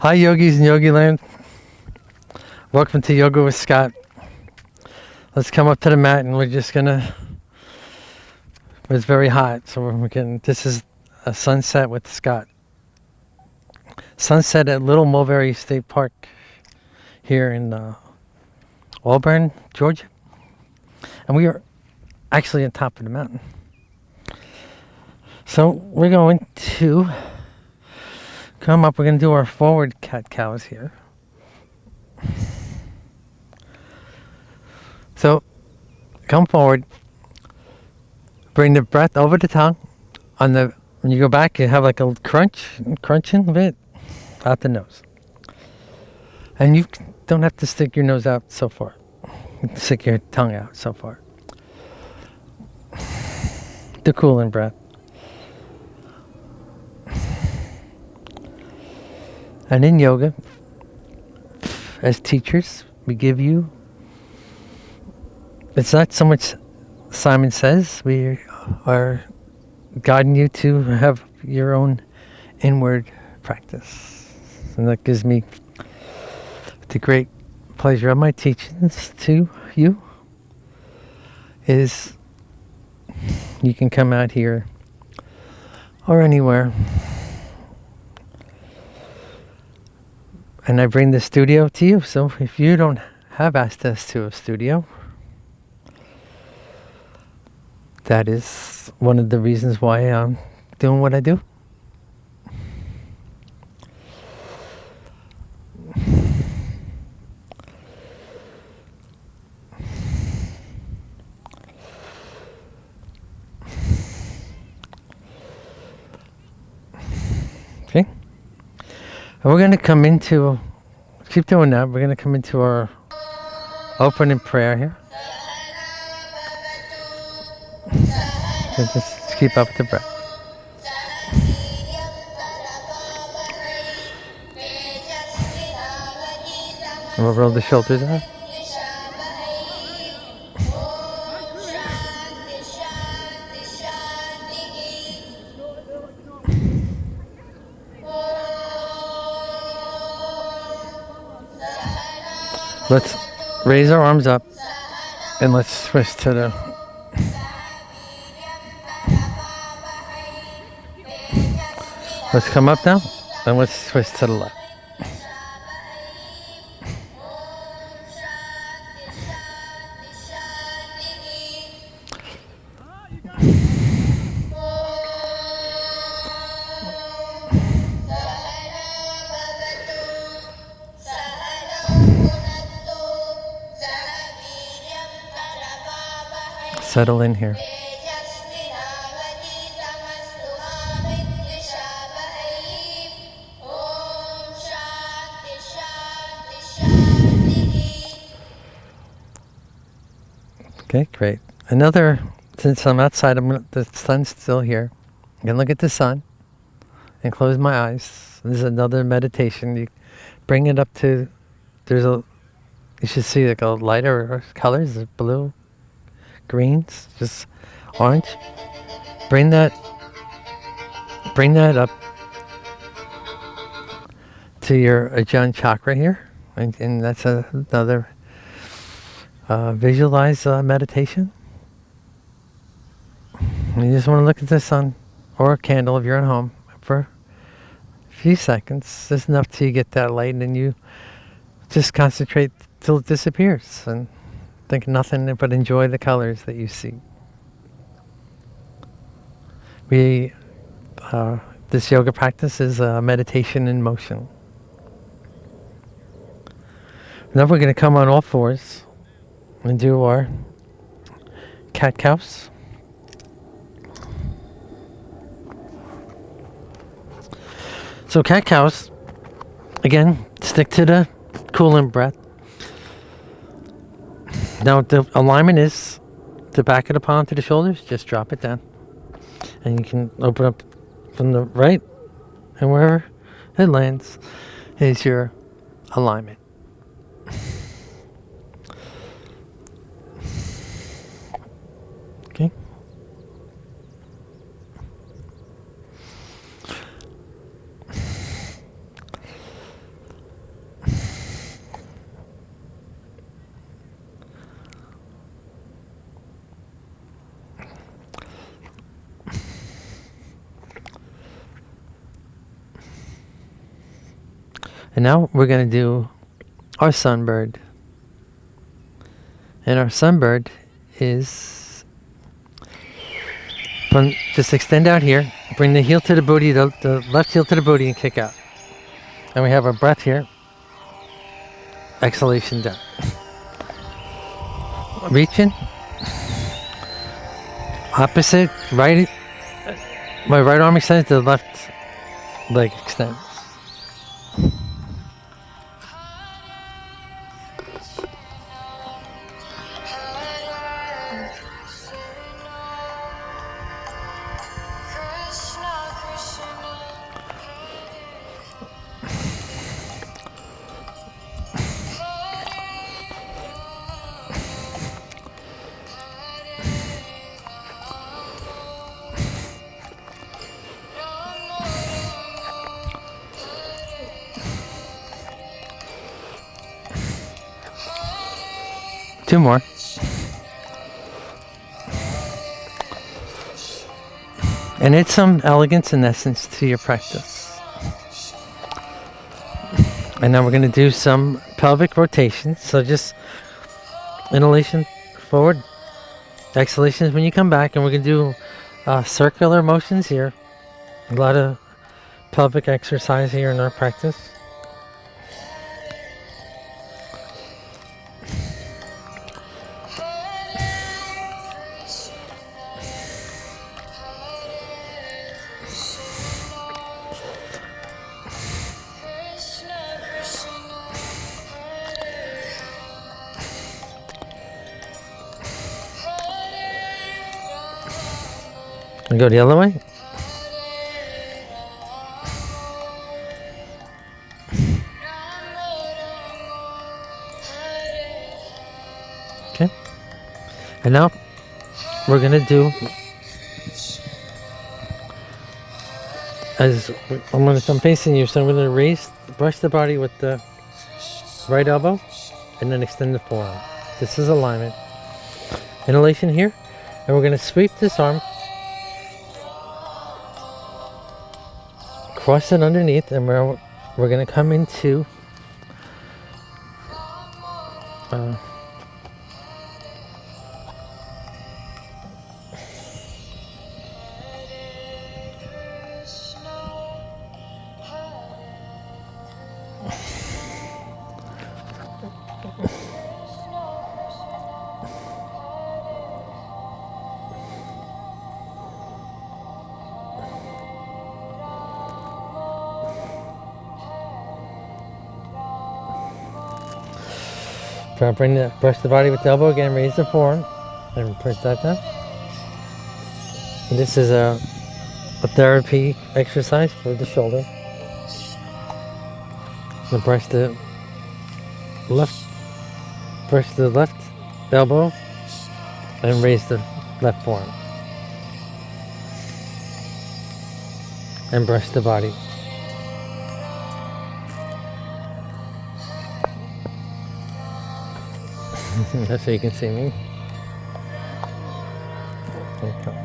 Hi, yogis and yogi land. Welcome to Yoga with Scott. Let's come up to the mat and we're just gonna. It's very hot, so we're getting. This is a sunset with Scott. Sunset at Little Mulberry State Park here in Auburn, Georgia, and we are actually on top of the mountain. So we're going to come up. We're gonna do our forward cat cows here. So come forward. Bring the breath over the tongue. When you go back, you have like a crunching a bit out the nose. And you don't have to stick your nose out so far. Stick your tongue out so far. The cooling breath. And in yoga, as teachers, we give you, it's not so much Simon Says, we are guiding you to have your own inward practice. And that gives me the great pleasure of my teachings to you is you can come out here or anywhere. And I bring the studio to you. So if you don't have access to a studio, that is one of the reasons why I'm doing what I do. Okay. And we're going to come into, keep doing that. We're going to come into our opening prayer here. So just keep up with the breath. And we'll roll the shoulders out. Let's raise our arms up and let's twist to the. Let's come up now and let's twist to the left. Settle in here. Okay, great. Since I'm outside, the sun's still here. I'm going to look at the sun and close my eyes. This is another meditation. You bring it up to, you should see like a lighter colors, blue, greens, just orange. Bring that up to your Ajna chakra here. And that's another visualize meditation. And you just want to look at the sun or a candle if you're at home for a few seconds. Just enough till you get that light, and then you just concentrate till it disappears and think nothing but enjoy the colors that you see. This yoga practice is meditation in motion. Now we're going to come on all fours and do our cat cows. So cat cows, again, stick to the cooling breath. Now the alignment is the back of the palm to the shoulders, just drop it down. And you can open up from the right, and wherever it lands is your alignment. Okay. And now we're going to do our sunbird. And our sunbird is just extend out here, bring the heel to the booty, the left heel to the booty, and kick out. And we have our breath here. Exhalation down. Reaching. Opposite, right. My right arm extends, the left leg extends. Two more. And add some elegance and essence to your practice. And now we're going to do some pelvic rotation. So just inhalation forward, exhalations when you come back. And we're going to do circular motions here. A lot of pelvic exercise here in our practice. And go the other way. Okay. And now we're going to do, I'm facing you, so I'm going to brush the body with the right elbow and then extend the forearm. This is alignment. Inhalation here, and we're going to sweep this arm, cross it underneath, and we're going to come into brush the body with the elbow again, raise the forearm, and press that down. And this is a therapy exercise for the shoulder. So brush the left elbow, and raise the left forearm. And brush the body. That's so you can see me. Okay.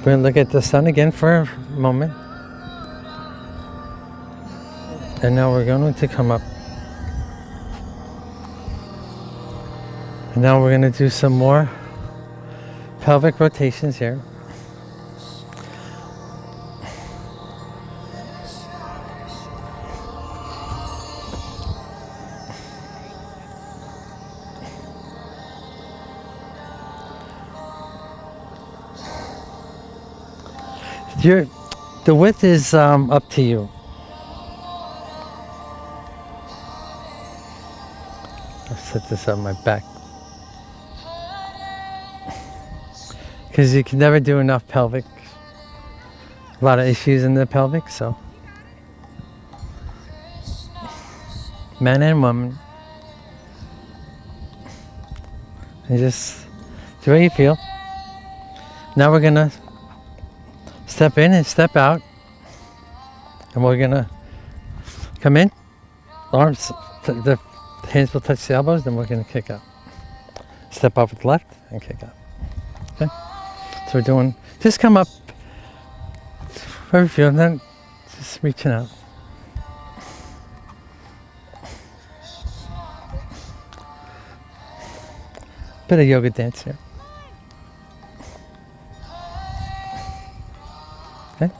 We're going to look at the sun again for a moment. And now we're going to come up. And now we're going to do some more pelvic rotations here. The width is up to you. I'll set this on my back. Because you can never do enough pelvic. A lot of issues in the pelvic, so. Man and woman. And just do what you feel. Now we're gonna step in and step out. And we're gonna come in. Arms, the hands will touch the elbows, then we're gonna kick out. Step up with the left and kick out. Okay? So we're doing, just come up wherever you feel, and then just reaching out. Bit of yoga dance here. Okay?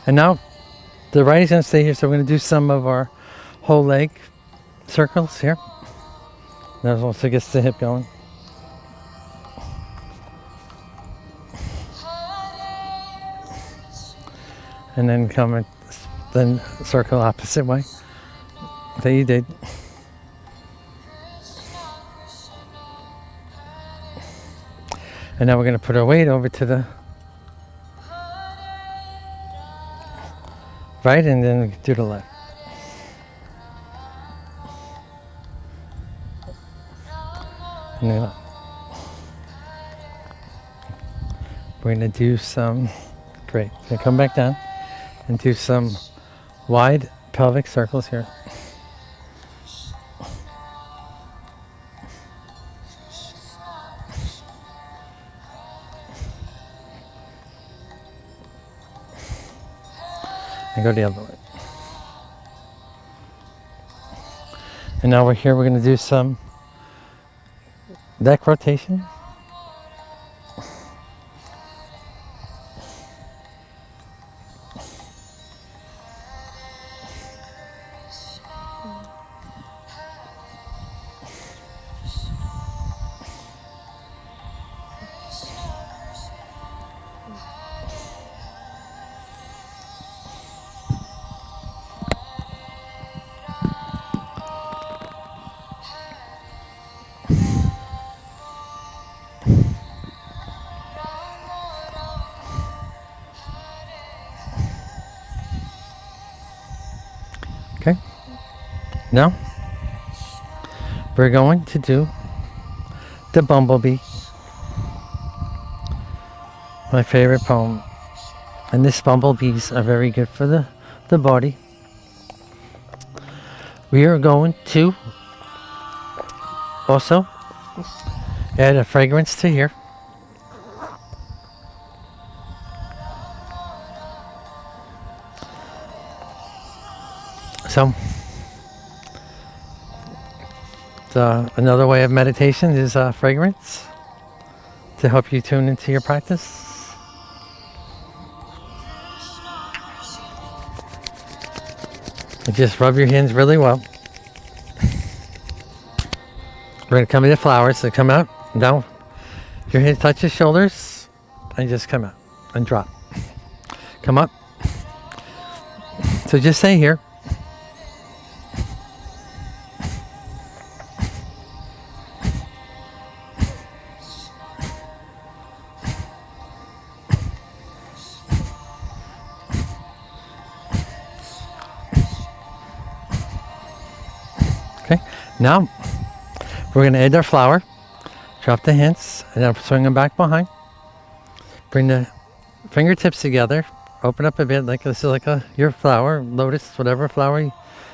And now the right is going to stay here, so we're going to do some of our whole leg circles here. That also gets the hip going. And then come and then circle opposite way that you did. And now we're going to put our weight over to the right, and then do the left. And then we're going to do some, great. Then come back down and do some wide pelvic circles here. And go the other way. And now we're here, we're going to do some neck rotation. Okay, now we're going to do the Bumblebee, my favorite poem. And these bumblebees are very good for the body. We are going to also add a fragrance to here. So, another way of meditation is fragrance to help you tune into your practice. And just rub your hands really well. We're going to come into flowers, so come out, down. Your hands touch your shoulders, and just come out and drop. Come up. So just stay here. Okay, now we're going to add our flower. Drop the hands and then swing them back behind. Bring the fingertips together. Open up a bit like this is like your flower, lotus, whatever flower,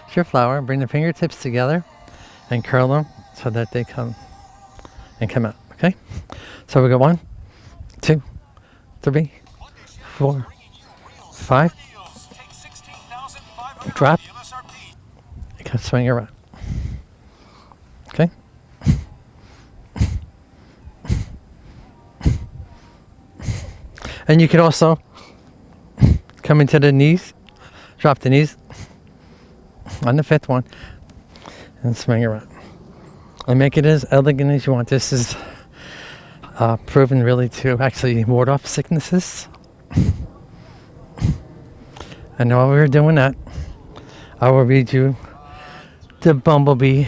it's your flower. Bring the fingertips together and curl them so that they come and come out. Okay, so we go 1, 2, 3, 4, 5. Drop. Swing around. Okay. And you can also come into the knees, drop the knees on the 5th one, and swing around. And make it as elegant as you want. This is proven really to actually ward off sicknesses. And while we're doing that, I will read you the Bumblebee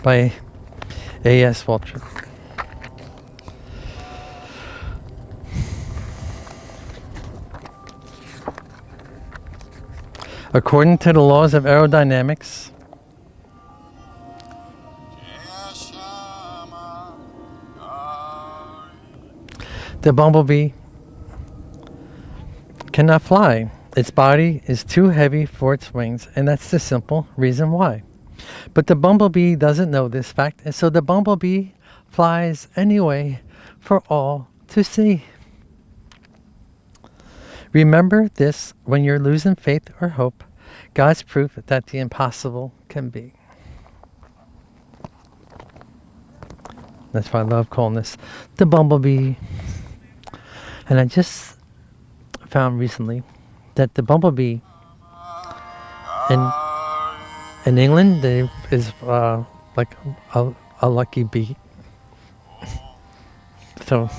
by A.S. Walter. According to the laws of aerodynamics, The bumblebee cannot fly. Its body is too heavy for its wings, and that's the simple reason why. But the bumblebee doesn't know this fact, and so the bumblebee flies anyway for all to see. Remember this when you're losing faith or hope. God's proof that the impossible can be. That's why I love calling this the bumblebee. And I just found recently that the bumblebee in England is like a lucky bee. So,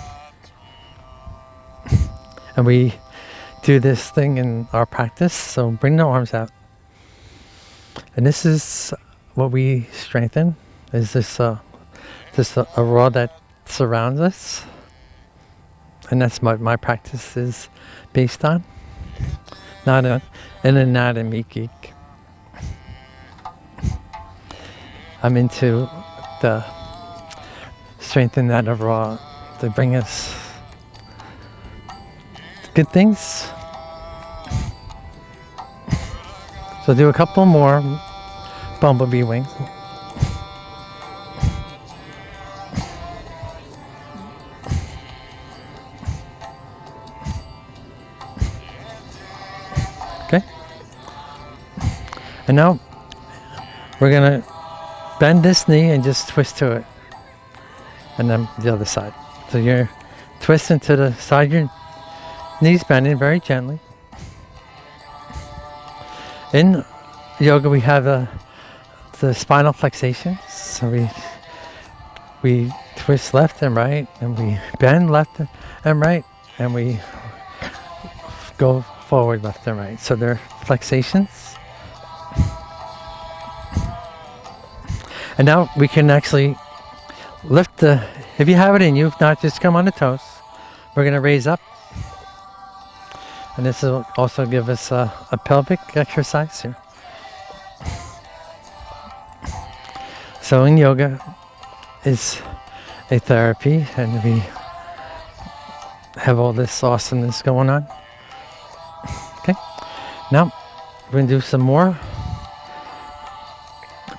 and we do this thing in our practice. So bring the arms out, and this is what we strengthen. Is this aura that surrounds us, and that's what my practice is based on. Not an anatomy geek. I'm into the strengthen that aura to bring us good things. So do a couple more bumblebee wings. Okay. And now we're gonna bend this knee and just twist to it. And then the other side. So you're twisting to the side, your knees bending very gently. In yoga we have the spinal flexation. So we twist left and right, and we bend left and right, and we go forward left and right. So they're flexations. And now we can actually lift if you have it in you, if not, just come on the toes. We're going to raise up. And this will also give us a pelvic exercise here. So in yoga is a therapy, and we have all this awesomeness going on. Okay. Now we're going to do some more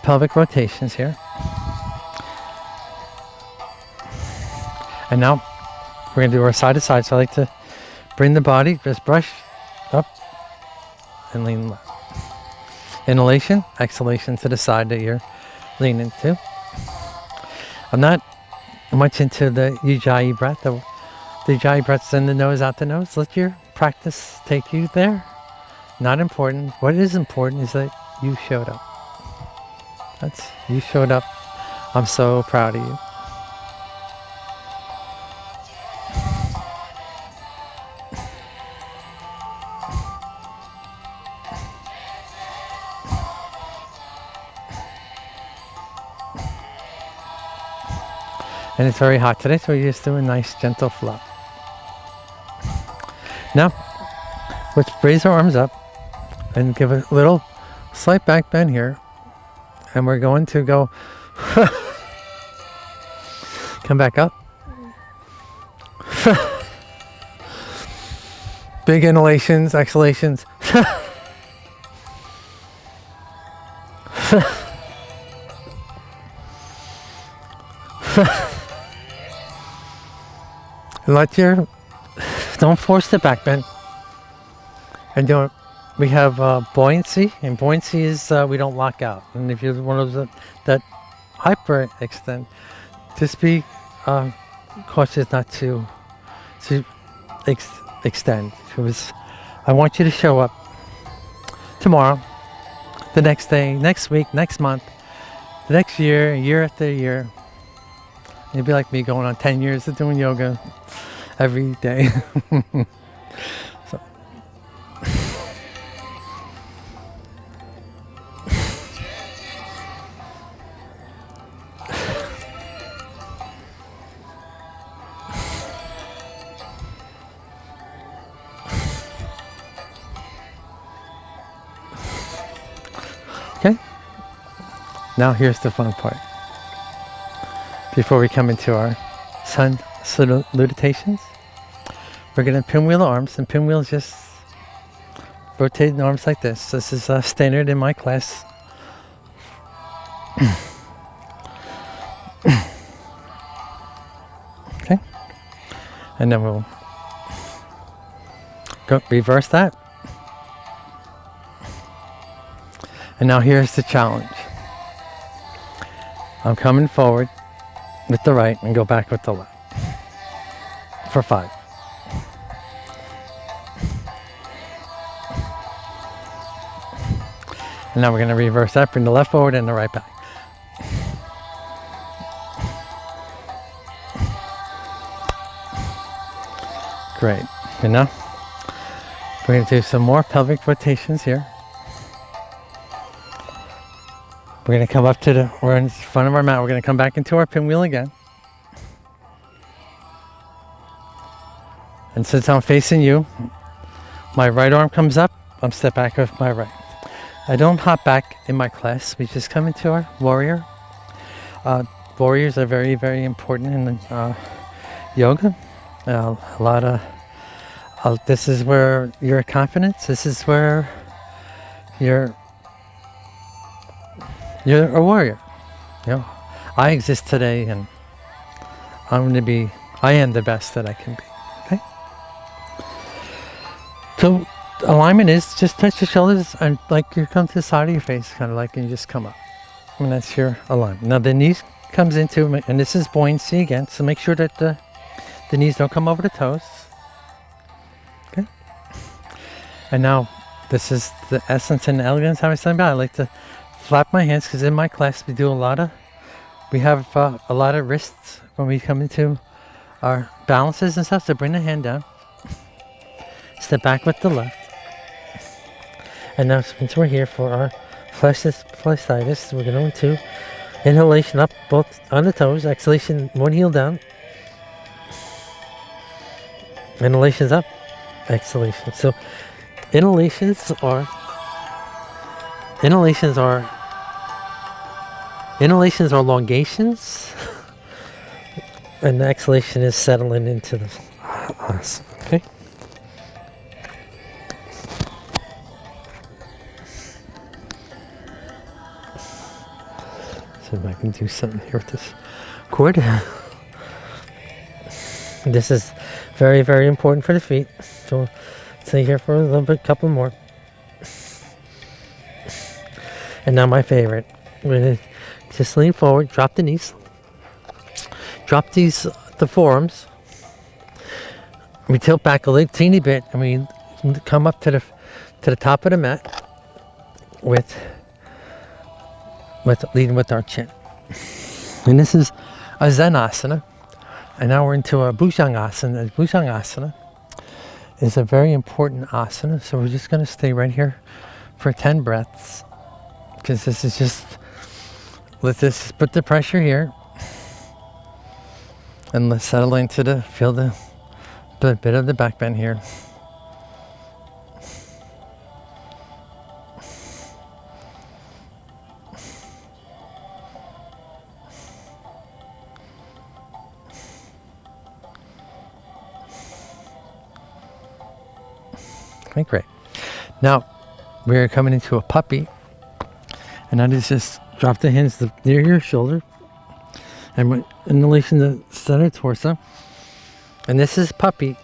pelvic rotations here. And now we're going to do our side to side. So I like to bring the body, just brush up and lean left. Inhalation, exhalation to the side that you're leaning to. I'm not much into the Ujjayi breath. The Ujjayi breath's in the nose, out the nose. Let your practice take you there. Not important. What is important is that you showed up. You showed up. I'm so proud of you. And it's very hot today, so we just do a nice gentle flow. Now, let's raise our arms up and give a little slight back bend here. And we're going to go come back up. Big inhalations, exhalations. Don't force the back bend. And we have buoyancy, and buoyancy is we don't lock out. And if you're one of those that hyper extend, just be cautious not to extend. Because I want you to show up tomorrow, the next day, next week, next month, the next year, year after year. You'd be like me going on 10 years of doing yoga every day. So. Okay. Now here's the fun part. Before we come into our sun salutations, We're going to pinwheel the arms, and pinwheel is just rotating the arms like this. This is standard in my class. Okay. And then we'll go reverse that. And now here's the challenge. I'm coming forward with the right and go back with the left for 5. And now we're going to reverse that, bring the left forward and the right back. Great. And now we're going to do some more pelvic rotations here. We're going to come up to we're in front of our mat. We're going to come back into our pinwheel again. And since I'm facing you, my right arm comes up, I'm step back with my right. I don't hop back in my class. We just come into our warrior. Warriors are very, very important in yoga. A lot of, this is where your confidence, this is where you're a warrior. You know, I exist today and I am the best that I can be. Okay? So alignment is just touch your shoulders and like you come to the side of your face, kind of like, and you just come up. And that's your alignment. Now the knees comes into, and this is buoyancy again, so make sure that the knees don't come over the toes. Okay? And now this is the essence and elegance how I stand by. I like to flap my hands because in my class we have a lot of wrists when we come into our balances and stuff, so bring the hand down. Step back with the left. And now since we're here for our fasciitis, we're going to inhalation up both on the toes, exhalation one heel down. Inhalations up, exhalation. So inhalations are elongations, and the exhalation is settling into the us. Okay. So if I can do something here with this cord. This is very, very important for the feet. So stay here for a little bit, couple more. And now my favorite. We're going to just lean forward, drop the knees. Drop the forearms. We tilt back a little teeny bit and we come up to the top of the mat with leading with our chin. And this is a Zen asana. And now we're into a Bhujangasana. Bhujangasana is a very important asana. So we're just going to stay right here for 10 breaths. Because this is just, let's put the pressure here. And let's settle into feel the bit of the back bend here. Okay, great. Now we're coming into a puppy, and that is just drop the hands near your shoulder, and inhalation to center torso. And this is puppy.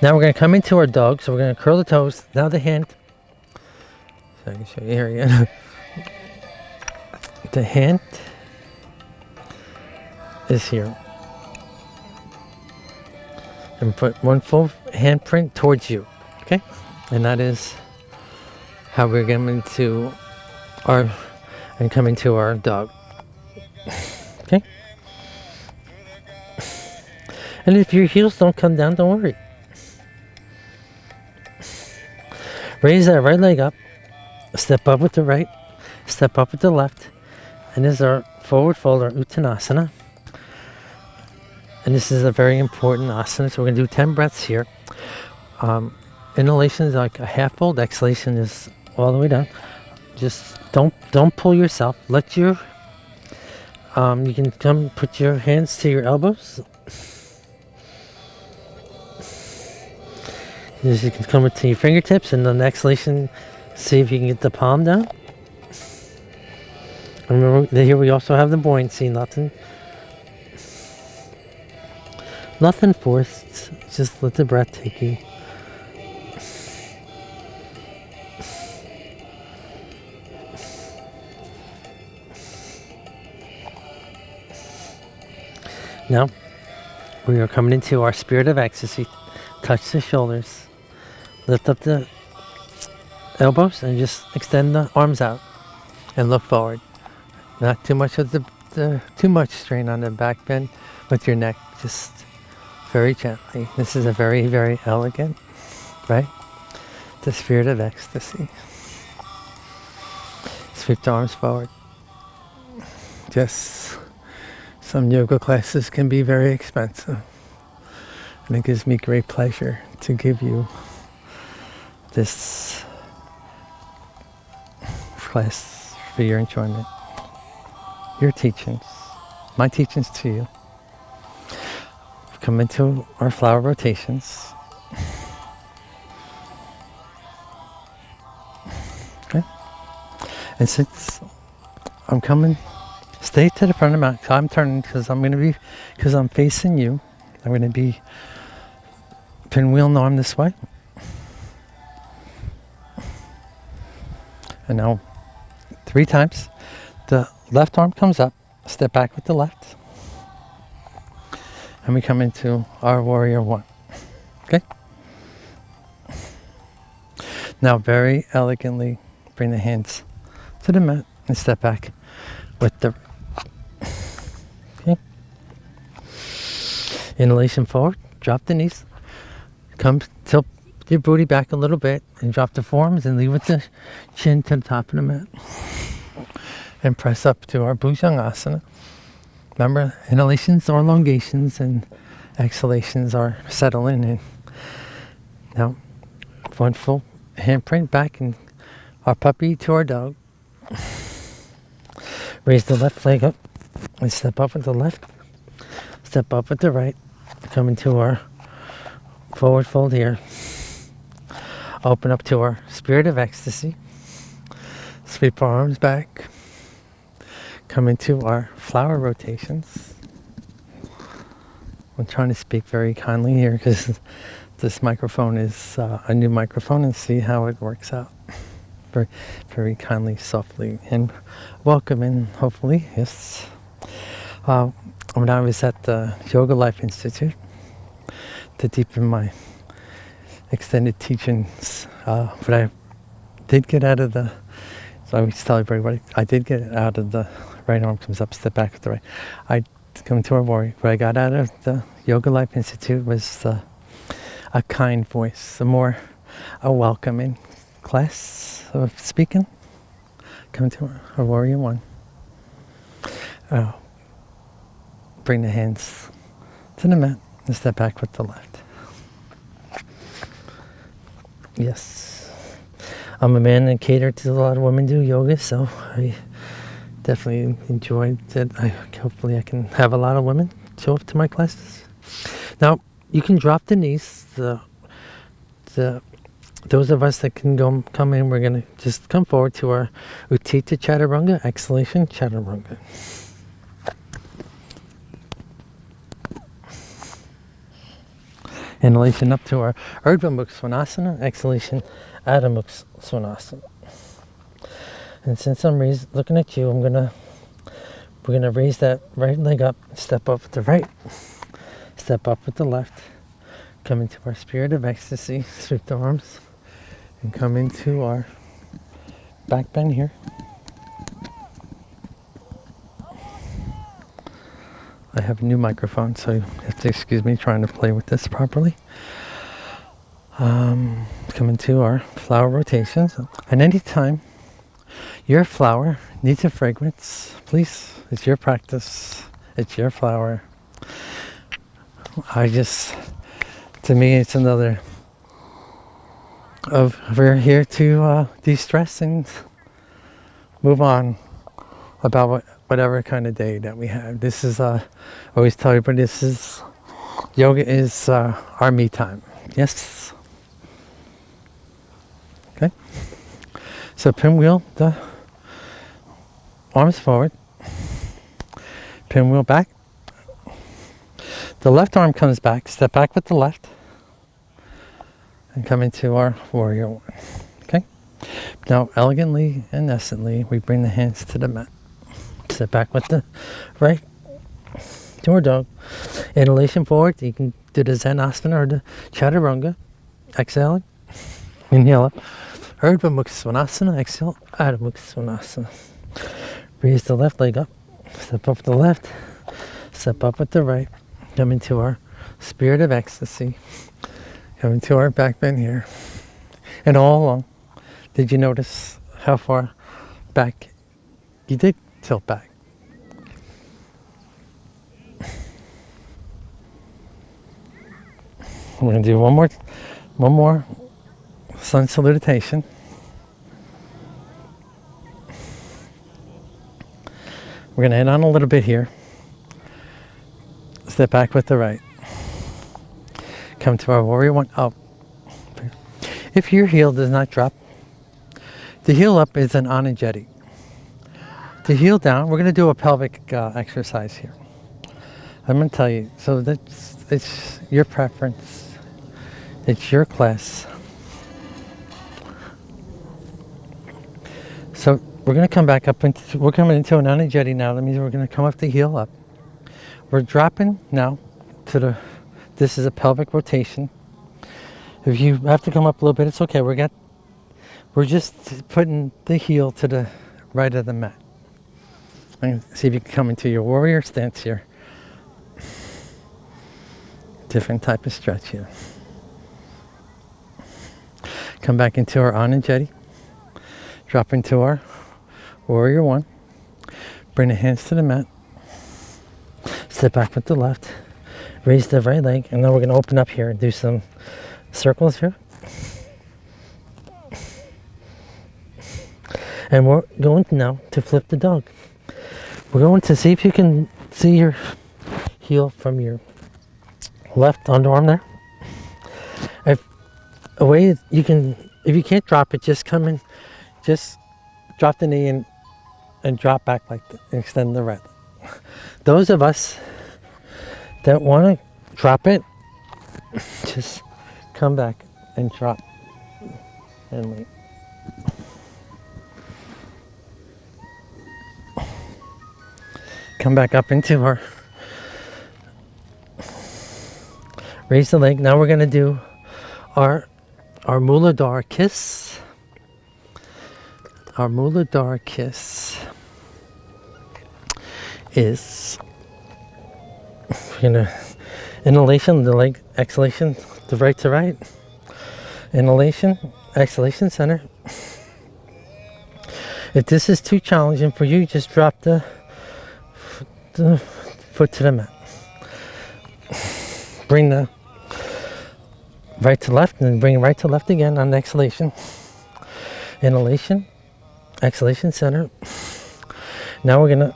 Now we're going to come into our dog, so we're going to curl the toes. Now the hand. So I can show you here again. The hand is here. And put one full handprint towards you, okay? And that is how we're coming to our dog, okay? And if your heels don't come down, don't worry. Raise that right leg up, step up with the right, step up with the left, and this is our forward fold, our Uttanasana. And this is a very important asana, so we're going to do 10 breaths here. Inhalation is like a half fold, exhalation is all the way down. Just don't pull yourself. Let your, you can come put your hands to your elbows. As you can come to your fingertips, and the exhalation, see if you can get the palm down. And remember, here we also have the buoyancy. Nothing forced. Just let the breath take you. Now, we are coming into our spirit of ecstasy. Touch the shoulders. Lift up the elbows and just extend the arms out and look forward. Not too much of too much strain on the back bend with your neck. Just very gently. This is a very, very elegant, right? The spirit of ecstasy. Sweep the arms forward. Just some yoga classes can be very expensive. And it gives me great pleasure to give you this class for your enjoyment. Your teachings, my teachings to you. Come into our flower rotations. Okay? And since I'm coming, stay to the front of my, I'm turning because I'm facing you. I'm going to be pinwheel and arm this way. And now 3 times. The left arm comes up, step back with the left. And we come into our warrior 1. Okay? Now very elegantly bring the hands to the mat and step back with the, okay? Inhalation forward, drop the knees. Come, tilt your booty back a little bit and drop the forearms and leave with the chin to the top of the mat. And press up to our Bhujangasana. Remember, inhalations are elongations and exhalations are settling in. Now, one full handprint back in our puppy to our dog. Raise the left leg up and step up with the left. Step up with the right. Come into our forward fold here. Open up to our spirit of ecstasy. Sweep our arms back. Come into our flower rotations. I'm trying to speak very kindly here because this microphone is a new microphone, and see how it works out. Very, very kindly, softly, and welcome in, hopefully. Yes. When I was at the Yoga Life Institute to deepen my extended teachings, but I did get out of the, so I always tell everybody, I did get out of the right arm comes up, step back with the right. I come to our warrior. What I got out of the Yoga Life Institute was a kind voice, a welcoming class of speaking. Come to our warrior 1. Bring the hands to the mat and step back with the left. Yes. I'm a man and cater to a lot of women do yoga, so I definitely enjoyed it. Hopefully I can have a lot of women show up to my classes. Now, you can drop the knees. Those of us that can come in, we're going to just come forward to our Utthita Chaturanga, exhalation Chaturanga. Inhalation up to our Urdhva Mukha Svanasana, exhalation Adho Mukha Svanasana. And since I'm looking at you, we're gonna raise that right leg up, step up with the right, step up with the left, come into our spirit of ecstasy, sweep the arms, and come into our back bend here. I have a new microphone, so you have to excuse me trying to play with this properly. Come into our flower rotations. And anytime your flower needs a fragrance, please, it's your practice, it's your flower. To me, it's another we're here to de-stress and move on about whatever kind of day that we have. This is, I always tell everybody, yoga is our me time. Yes? Okay? So pinwheel the arms forward, pinwheel back. The left arm comes back, step back with the left, and come into our warrior one. Okay? Now, elegantly and essently, we bring the hands to the mat. Step back with the right, downward dog. Inhalation forward, you can do the Zen Asana or the Chaturanga. Exhaling, inhale up. Urdhva Mukha Svanasana, exhale, Adho Mukha Svanasana. Raise the left leg up, step up with the left, step up with the right. Come into our spirit of ecstasy. Come into our back bend here. And all along, did you notice how far back you did tilt back? We're going to do one more sun salutation. We're going to end on a little bit here. Step back with the right. Come to our warrior one up. If your heel does not drop, the heel up is an Anujeti. The heel down, we're going to do a pelvic exercise here. I'm going to tell you, so it's your preference. It's your class. So we're going to come back up into, we're coming into an Anujeti now. That means we're going to come up the heel up. We're dropping now to the, this is a pelvic rotation. If you have to come up a little bit, it's okay. We're just putting the heel to the right of the mat. And see if you can come into your warrior stance here. Different type of stretch here. Come back into our Anujeti. Drop into our warrior one. Bring the hands to the mat. Step back with the left. Raise the right leg. And then we're going to open up here and do some circles here. And we're going now to flip the dog. We're going to see if you can see your heel from your left underarm there. If a way you can, if you can't drop it, just come in, just drop the knee and drop back like that, and extend the right. Those of us that want to drop it, just come back and drop and lean. Come back up into our, raise the leg. Now we're going to do our Muladhara kiss. Our Muladhara kiss is, we're going to, inhalation, the leg, exhalation, the right to right. Inhalation, exhalation, center. If this is too challenging for you, just drop the foot to the mat. Bring the right to left and bring right to left again on the exhalation. Inhalation, exhalation, center. Now we're going to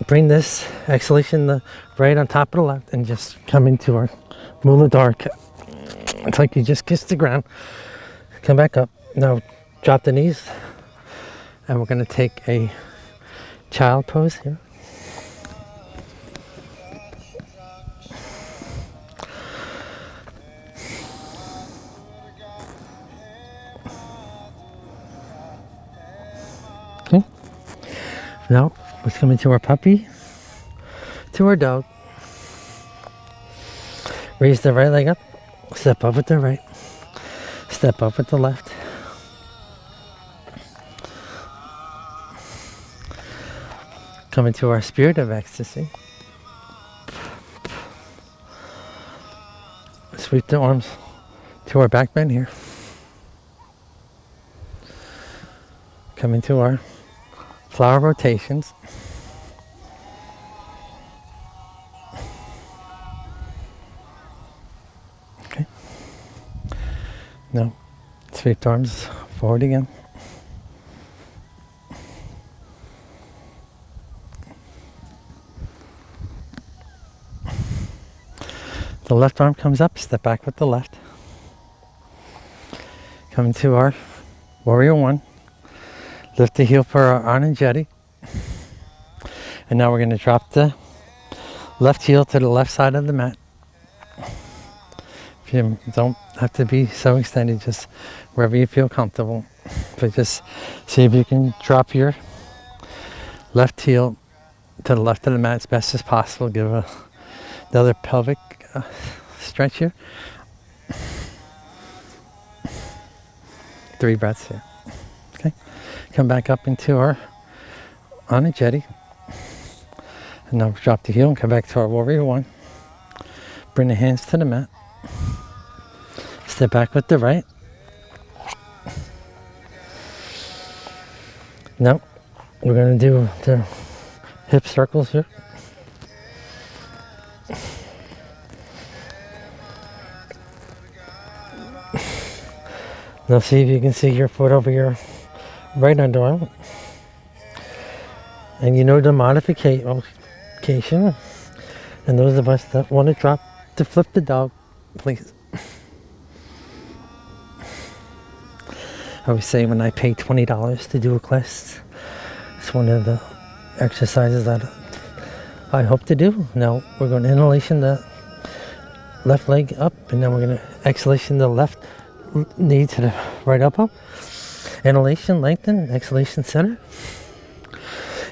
bring this exhalation the right on top of the left and just come into our Muladhara. It's like you just kissed the ground. Come back up. Now drop the knees and we're going to take a child pose here. Okay. Now let's come into our puppy, to our dog. Raise the right leg up, step up with the right, step up with the left. Come into our spirit of ecstasy. Sweep the arms to our back bend here. Come into our flower rotations. Okay. Now, sweep the arms forward again. The left arm comes up, step back with the left. Come into our Warrior One. Lift the heel for our Anandjali. And now we're going to drop the left heel to the left side of the mat. If you don't have to be so extended, just wherever you feel comfortable. But just see if you can drop your left heel to the left of the mat as best as possible. Give another pelvic stretch here. 3 breaths here. Okay. Come back up into our Anandjali. And now drop the heel and come back to our Warrior One. Bring the hands to the mat. Step back with the right. Now we're going to do the hip circles here. Now see if you can see your foot over your right underarm. And you know the modification. And those of us that want to drop to flip the dog, please. I always say when I pay $20 to do a class, it's one of the exercises that I hope to do. Now we're going to inhalation the left leg up, and then we're going to exhalation the left knee to the right elbow. Inhalation, lengthen, exhalation, center.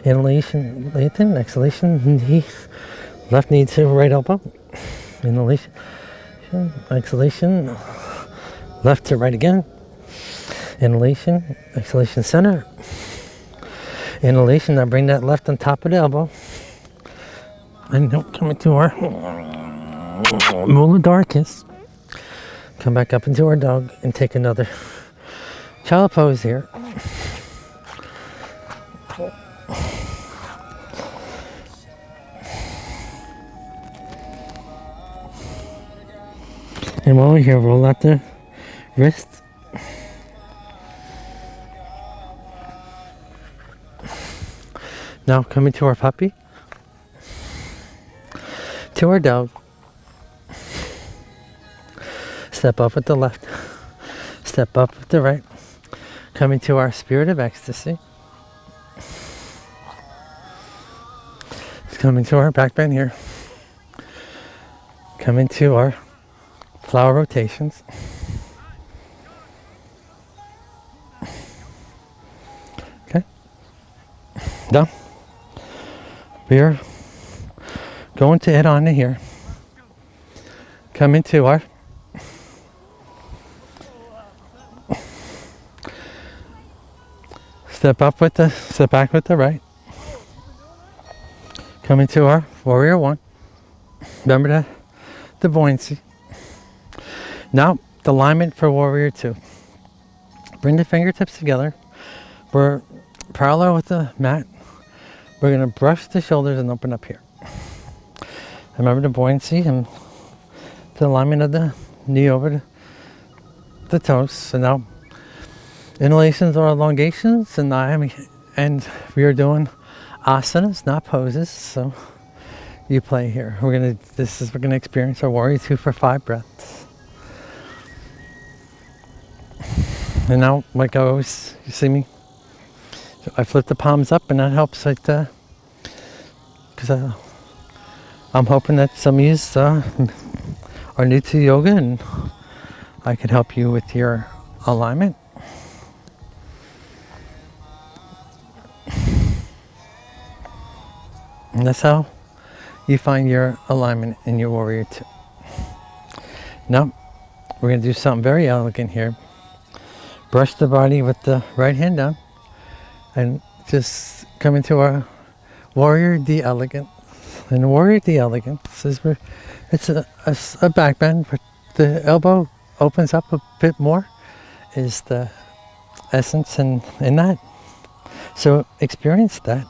Inhalation, lengthen, exhalation, knee, left knee to right elbow. Inhalation, exhalation, left to right again. Inhalation, exhalation, center. Inhalation, now bring that left on top of the elbow. And now come into our Muladhara. Come back up into our dog and take another child pose here. And while we're here, roll out the wrists. Now come into our puppy. To our dog. Step up with the left. Step up with the right. Coming to our spirit of ecstasy. Coming to our back bend here. Coming to our flower rotations. Okay. Done. We're going to head on to here. Come into our step back with the right. Come into our Warrior One. Remember the buoyancy. Now the alignment for Warrior Two. Bring the fingertips together. We're parallel with the mat. We're going to brush the shoulders and open up here. Remember the buoyancy and the alignment of the knee over the toes. So now inhalations or elongations, and we are doing asanas, not poses. So you play here. We're gonna experience our Warrior Two for 5 breaths. And now, like I always, you see me, I flip the palms up, and that helps because I'm hoping that some of you are new to yoga, and I can help you with your alignment. And that's how you find your alignment in your Warrior Two. Now, we're going to do something very elegant here. Brush the body with the right hand down and just come into our Warrior D Elegant. And Warrior D Elegant, it's a back bend, but the elbow opens up a bit more, is the essence in that. So experience that.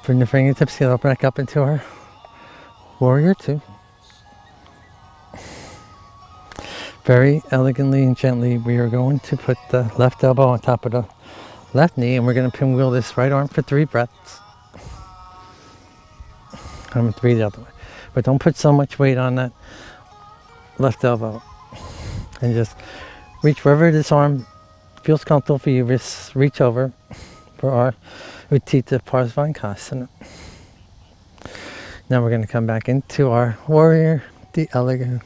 Bring the fingertips together, open back up into our Warrior Two. Very elegantly and gently, we are going to put the left elbow on top of the left knee, and we're going to pinwheel this right arm for 3 breaths. I'm 3 the other way. But don't put so much weight on that left elbow. And just reach wherever this arm feels comfortable for you. Just reach over for our Utthita Parsvankasana. Now we're going to come back into our Warrior the Elegant.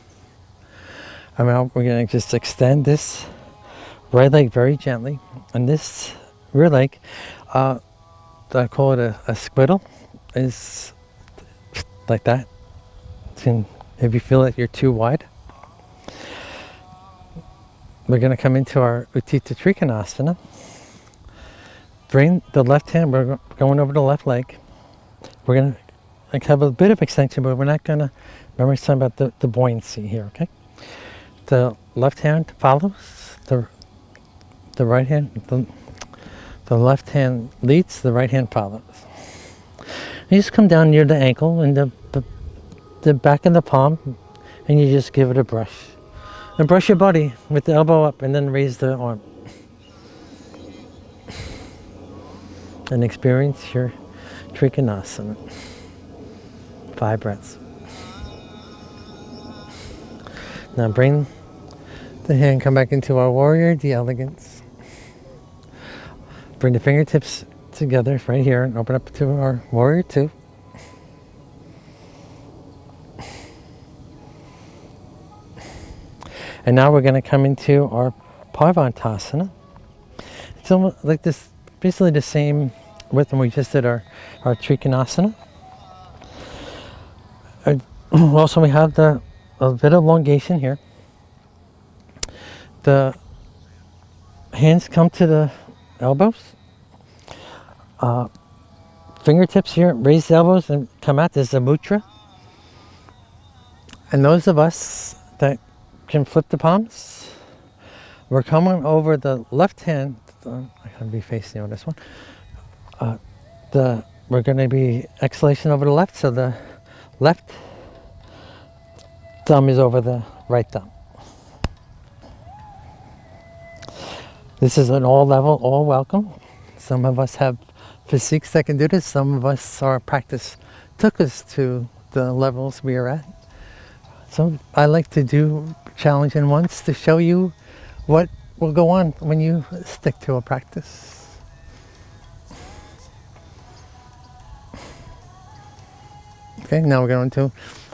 And now we're going to just extend this right leg very gently. And this rear leg, I call it a squiddle, is like that. If you feel that you're too wide, we're going to come into our Utthita Trikonasana. Bring the left hand, we're going over the left leg. We're going to have a bit of extension, but we're not going to, remember it's talking about the buoyancy here, okay? The left hand follows, the right hand, the left hand leads, the right hand follows. You just come down near the ankle and the back of the palm, and you just give it a brush. And brush your body with the elbow up and then raise the arm. And experience your Trikonasana. 5 breaths. Now bring the hand, come back into our Warrior the Elegance. Bring the fingertips together right here and open up to our Warrior 2. And now we're going to come into our Parvantasana. It's almost like this, basically the same rhythm we just did our Trikonasana. Also we have a bit of elongation here. The hands come to the elbows. Fingertips here, raise the elbows and come out. This is a mudra. And those of us that can flip the palms, we're coming over the left hand. I gotta be facing on this one. We're going to be exhalation over the left, so the left thumb is over the right thumb. This is an all level, all welcome. Some of us have physiques that can do this. Some of us, our practice took us to the levels we are at. So I like to do challenging ones to show you what will go on when you stick to a practice. Okay, now we're going to,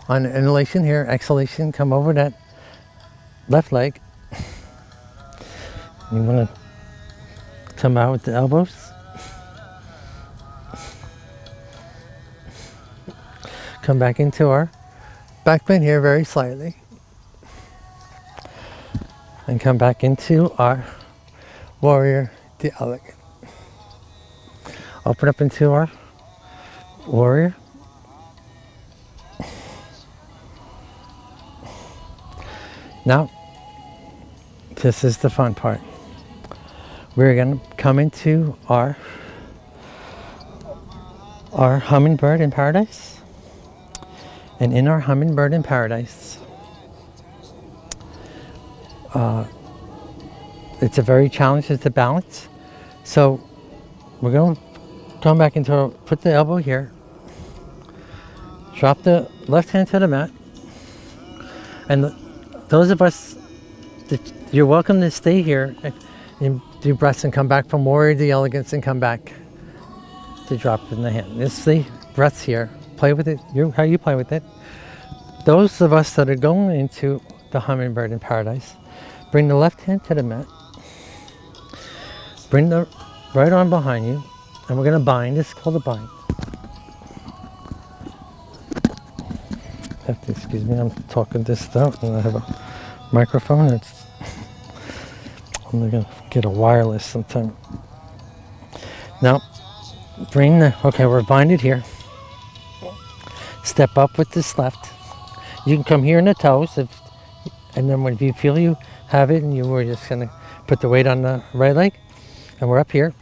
on inhalation here, exhalation, come over that left leg. You want to come out with the elbows. Come back into our back bend here very slightly. And come back into our Warrior the Elegant. Open up into our Warrior. Now, this is the fun part. We're going to come into our Hummingbird in Paradise. And in our Hummingbird in Paradise, it's a very challenging to balance. So we're going to come back into our, put the elbow here, drop the left hand to the mat, and those of us, you're welcome to stay here and do breaths and come back from Warrior the Elegance and come back to drop in the hand. This is the breaths here. Play with it, how you play with it. Those of us that are going into the Hummingbird in Paradise, bring the left hand to the mat. Bring the right arm behind you, and we're going to bind. This is called a bind. Have to excuse me, I'm talking this out, and I have a microphone. I'm going to get a wireless sometime. Now, bring the, okay, we're binded here. Step up with this left. You can come here in the toes, and then when you feel you have it, and we're just going to put the weight on the right leg, and we're up here.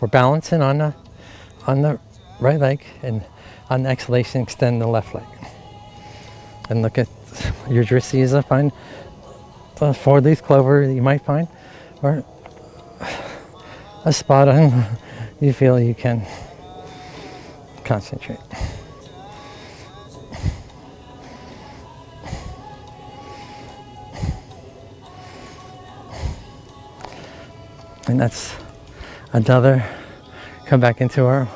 We're balancing on the right leg, and on the exhalation, extend the left leg. And look at your drishtis. Find a 4-leaf clover that you might find, or a spot on you feel you can concentrate. And that's another, come back into our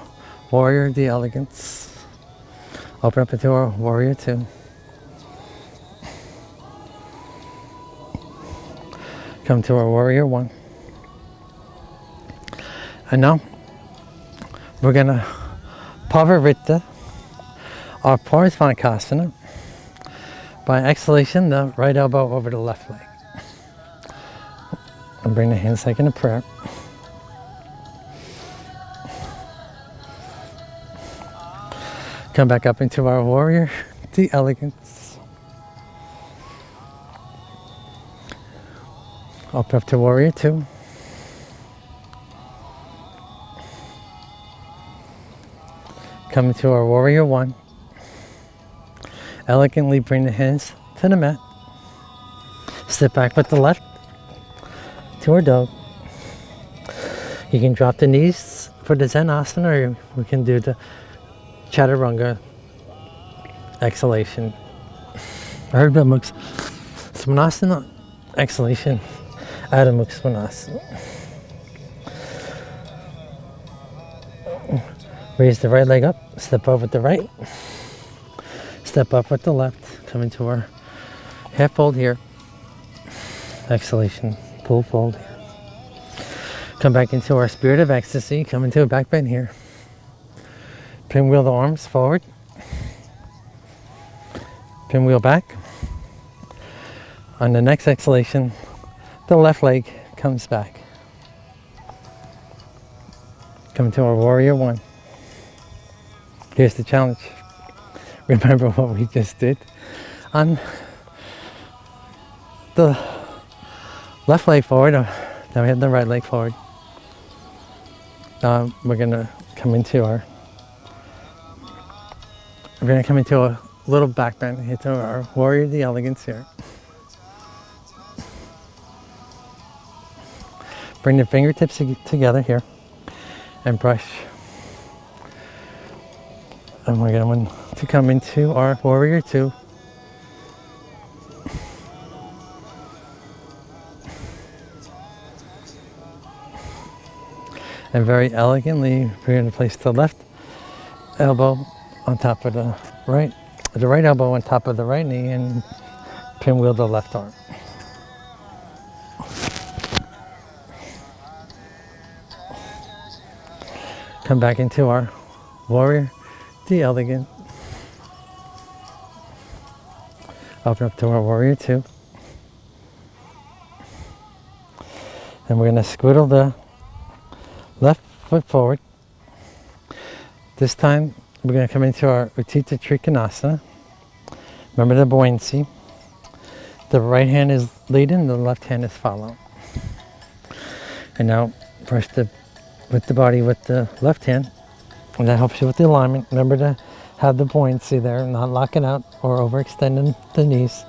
warrior, the elegance. Open up into our warrior 2. Come to our warrior 1. And now we're gonna Pavarita, our Parsvankasana. By exhalation, the right elbow over the left leg. And bring the hands like in a prayer. Come back up into our warrior, the elegance. Open up to warrior 2. Come into our warrior 1. Elegantly bring the hands to the mat. Step back with the left to our dog. You can drop the knees for the Zen Asana, or we can do the Chaturanga exhalation. Ardha Mukha Svanasana exhalation. Adho Mukha Svanasana. Raise the right leg up, step up with the right, step up with the left, come into our half fold here, exhalation, full fold here. Come back into our spirit of ecstasy, come into a back bend here. Pinwheel the arms forward, pinwheel back. On the next exhalation, the left leg comes back. Come into our warrior 1. Here's the challenge. Remember what we just did. On the left leg forward, now we have the right leg forward. We're gonna come into a little back bend into our warrior, the elegance here. Bring the fingertips together here and brush. And we're going to come into our warrior 2. And very elegantly, we're going to place the left elbow on top of the right elbow on top of the right knee, and pinwheel the left arm. Come back into our warrior, the elegant. Open up to our warrior 2. And we're going to squiddle the left foot forward. This time we're going to come into our Utthita Trikonasana. Remember the buoyancy. The right hand is leading, the left hand is following. And now brush with the body with the left hand, and that helps you with the alignment. Remember to have the buoyancy there, not locking out or overextending the knees.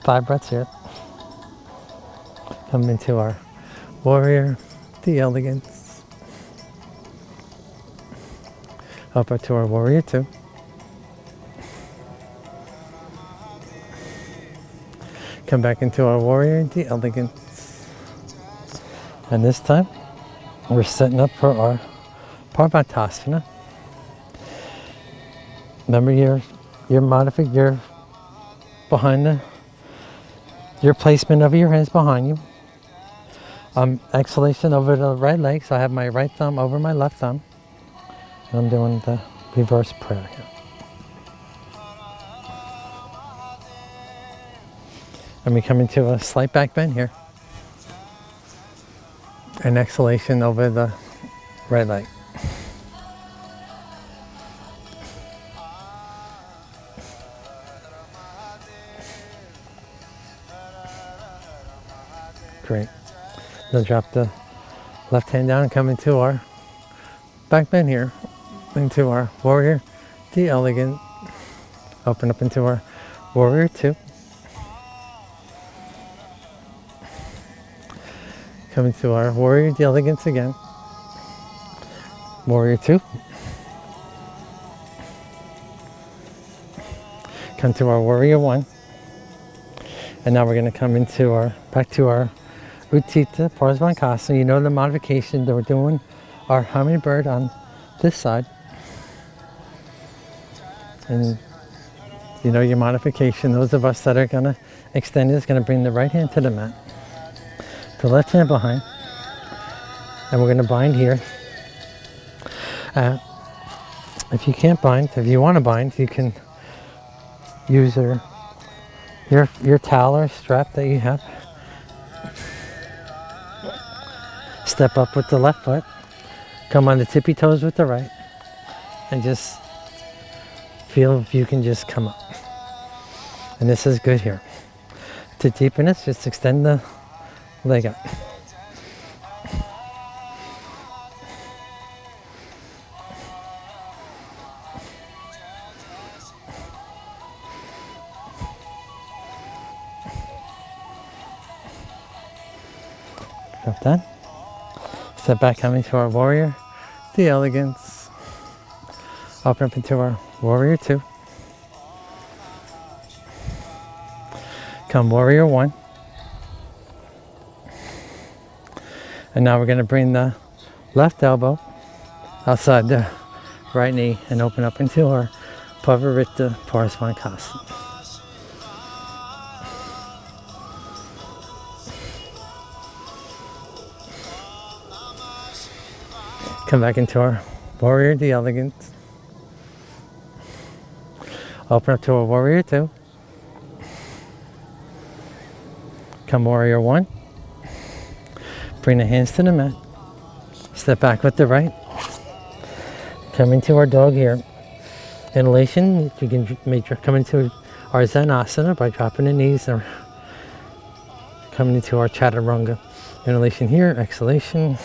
5 breaths here. Come into our warrior, the elegance. Up to our warrior 2. Come back into our warrior, the elegance. And this time, we're setting up for our Parvatasana. Remember your behind your placement of your hands behind you. Exhalation over the right leg, so I have my right thumb over my left thumb. And I'm doing the reverse prayer here. And we come into a slight back bend here. An exhalation over the right leg. Great. Now drop the left hand down and come into our back bend here. Into our warrior, the elegant. Open up into our warrior 2. Come into our warrior, the elegance again. Warrior 2. Come to our warrior 1. And now we're going to come into back to our Utthita Parsvankasana. You know the modification that we're doing our hummingbird on this side. And you know your modification. Those of us that are going to extend is going to bring the right hand to the mat, the left hand behind, and we're going to bind here. If you can't bind, if you want to bind, you can use your towel or strap that you have. Step up with the left foot, come on the tippy toes with the right, and just feel if you can just come up. And this is good here. To deepen it, just extend the leg up. Got that? Step back, coming to our warrior, the elegance. Open up into our warrior 2. Come warrior 1. And now we're going to bring the left elbow outside the right knee and open up into our Parivrtta Parsvankasana. Come back into our warrior, the elegant. Open up to our warrior 2. Come warrior 1. Bring the hands to the mat. Step back with the right. Come into our dog here. Inhalation, you can come into our Zen Asana by dropping the knees or coming into our Chaturanga. Inhalation here, exhalation.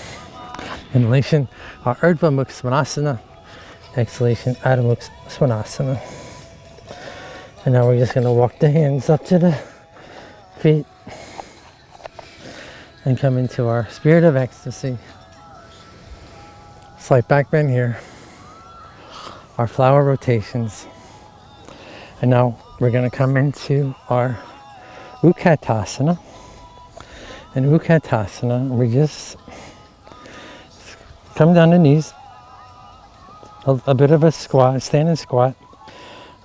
Inhalation, our Urdhva Mukha Svanasana. Exhalation, Adho Mukha Svanasana. And now we're just going to walk the hands up to the feet and come into our Spirit of Ecstasy. Slight back bend here. Our flower rotations. And now we're going to come into our Utkatasana. In Utkatasana, we just come down the knees, a bit of a squat, standing squat.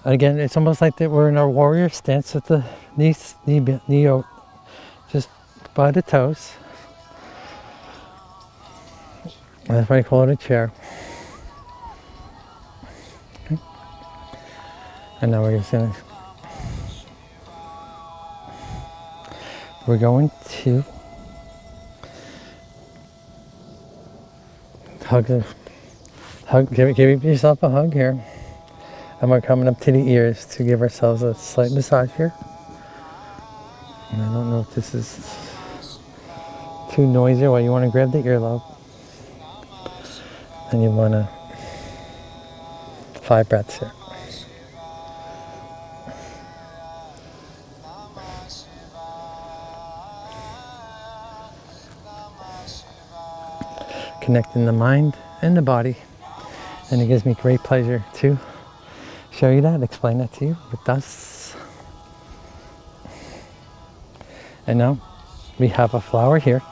Again, it's almost like that we're in our warrior stance with the knee out, just by the toes. That's why I call it a chair. Okay. And now we're going to give yourself a hug here. And we're coming up to the ears to give ourselves a slight massage here. And I don't know if this is too noisy or what. You want to grab the earlobe. And you want to 5 breaths here. Connecting the mind and the body. And it gives me great pleasure to show you that, explain that to you with us. And now we have a flower here.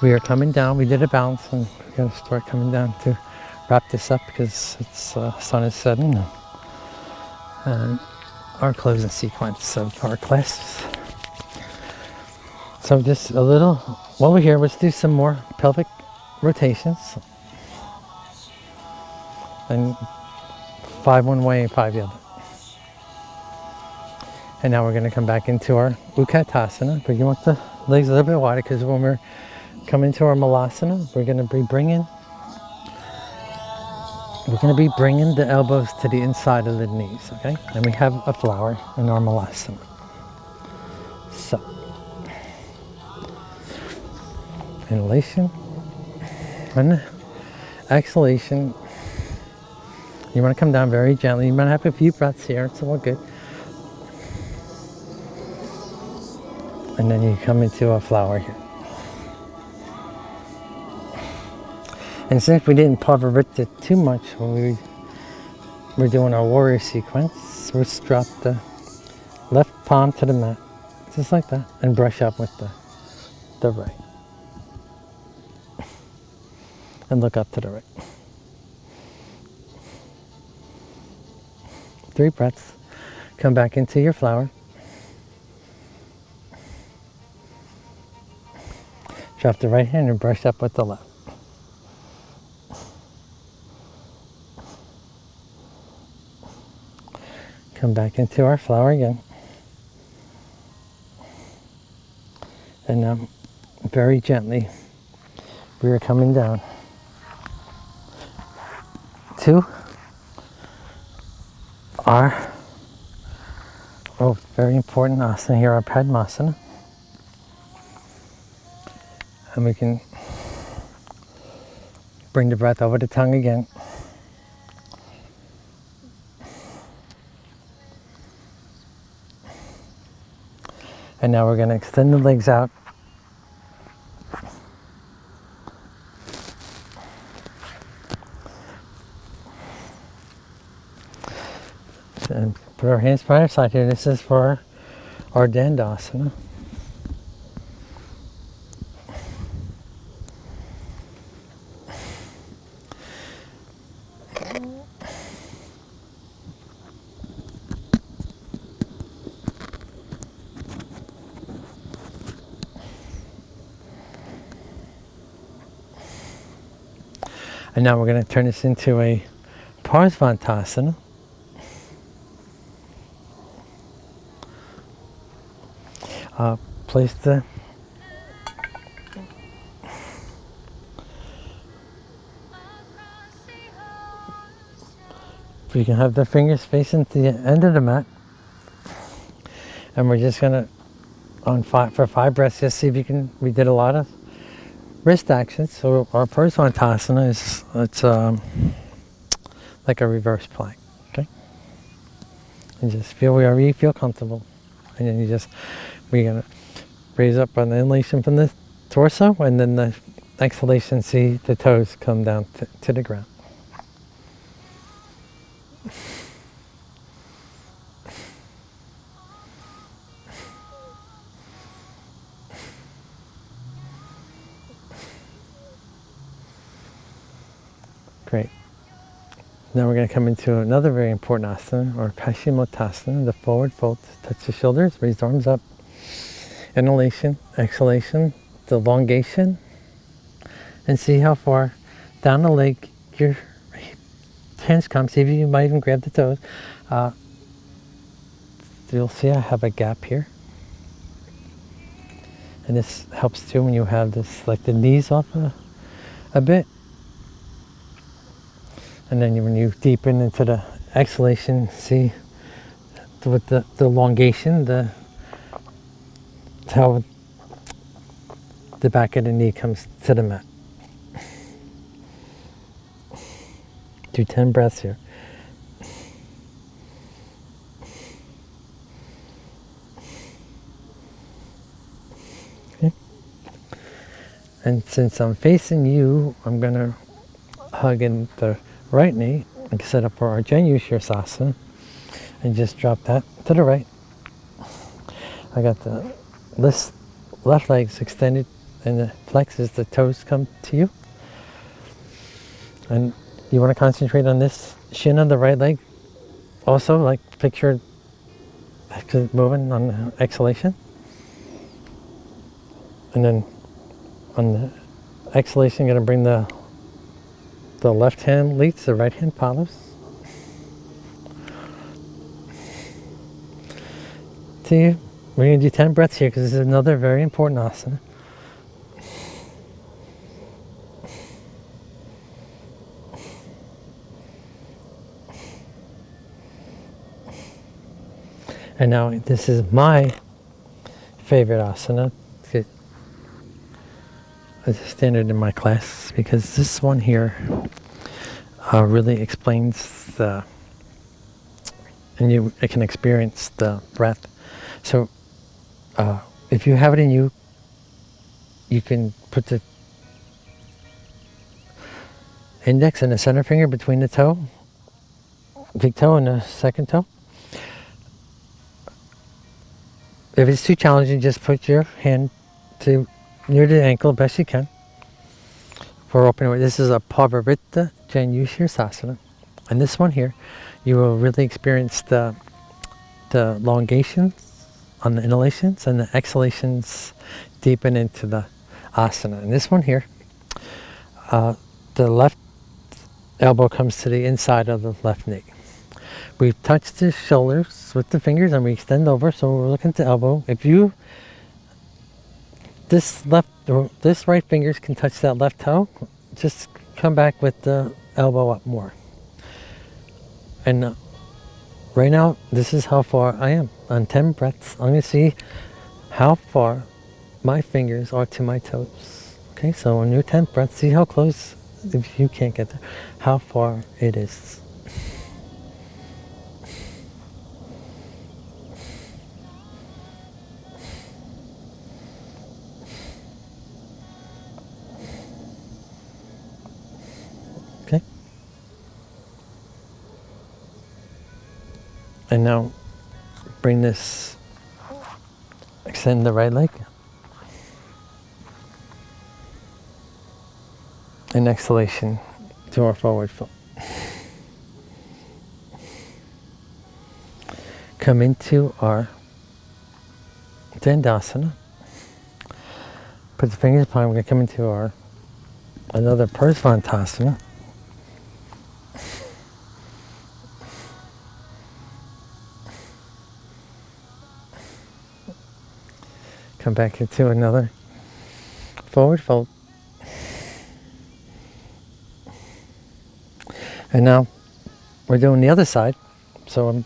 We are coming down. We did a bounce and we're going to start coming down to wrap this up because it's sun is setting. And our closing sequence of our class. So just a little, while we're here, let's do some more pelvic rotations. And 5 one way and 5 the other. And now we're going to come back into our Utkatasana, but you want the legs a little bit wider because when we're coming to our Malasana, we're going to be bringing the elbows to the inside of the knees, okay? And we have a flower in our Malasana. So, inhalation and exhalation. You want to come down very gently. You might have a few breaths here. It's all good. And then you come into a flower here. And since we didn't Parivrtta too much when we're doing our warrior sequence, we'll drop the left palm to the mat just like that, and brush up with the right. And look up to the right. 3 breaths. Come back into your flower. Drop the right hand and brush up with the left. Come back into our flower again. And now, very gently, we are coming down to our very important asana here, our Padmasana. And we can bring the breath over the tongue again. And now we're going to extend the legs out. And put our hands by our side here. This is for our Dandasana. And now we're going to turn this into a Parsvantasana. Place the you can have the fingers facing to the end of the mat, and we're just gonna for 5 breaths. Just see if you can. We did a lot of wrist actions, so our Parsvantasana is like a reverse plank. Okay, and just feel wherever you feel comfortable, and then we're gonna raise up on the inhalation from the torso, and then the exhalation, see the toes come down to the ground. Great. Now we're going to come into another very important asana, or Paschimottanasana, the forward fold. Touch the shoulders, raise the arms up. Inhalation, exhalation, the elongation, and see how far down the leg your hands come. See if you might even grab the toes. You'll see I have a gap here. And this helps too when you have this, like the knees off a bit. And then when you deepen into the exhalation, see with the elongation, how the back of the knee comes to the mat. Do 10 breaths here. Okay. And since I'm facing you, I'm going to hug in the right knee and set up for our Janu Shirsasana, and just drop that to the right. I got the left leg's extended and the flexes, the toes come to you. And you want to concentrate on this shin on the right leg. Also, like picture moving on the exhalation. And then on the exhalation, you're going to bring the left hand leads, the right hand follows. See, we're going to do 10 breaths here because this is another very important asana. And now this is my favorite asana. It's a standard in my class because this one here really explains and you can experience the breath. So if you have it in you, you can put the index and the center finger between the big toe and the second toe. If it's too challenging, just put your hand to near the ankle best you can. For opening, this is a Parivrtta Janu Sirsasana. And this one here, you will really experience the elongations on the inhalations and the exhalations deepen into the asana. And this one here, the left elbow comes to the inside of the left knee. We touch the shoulders with the fingers and we extend over, so we're looking at the elbow. If you, this right fingers can touch that left toe, just come back with the elbow up more. And right now, this is how far I am. On 10 breaths, I'm going to see how far my fingers are to my toes. Okay, so on your 10th breath, see how close, if you can't get there, how far it is. Okay. And now bring this, extend the right leg. And exhalation to our forward fold. Come into our Dandasana. Put the fingers apart. We're going to come into our another Parsvantasana. Come back into another forward fold. And now we're doing the other side. So I'm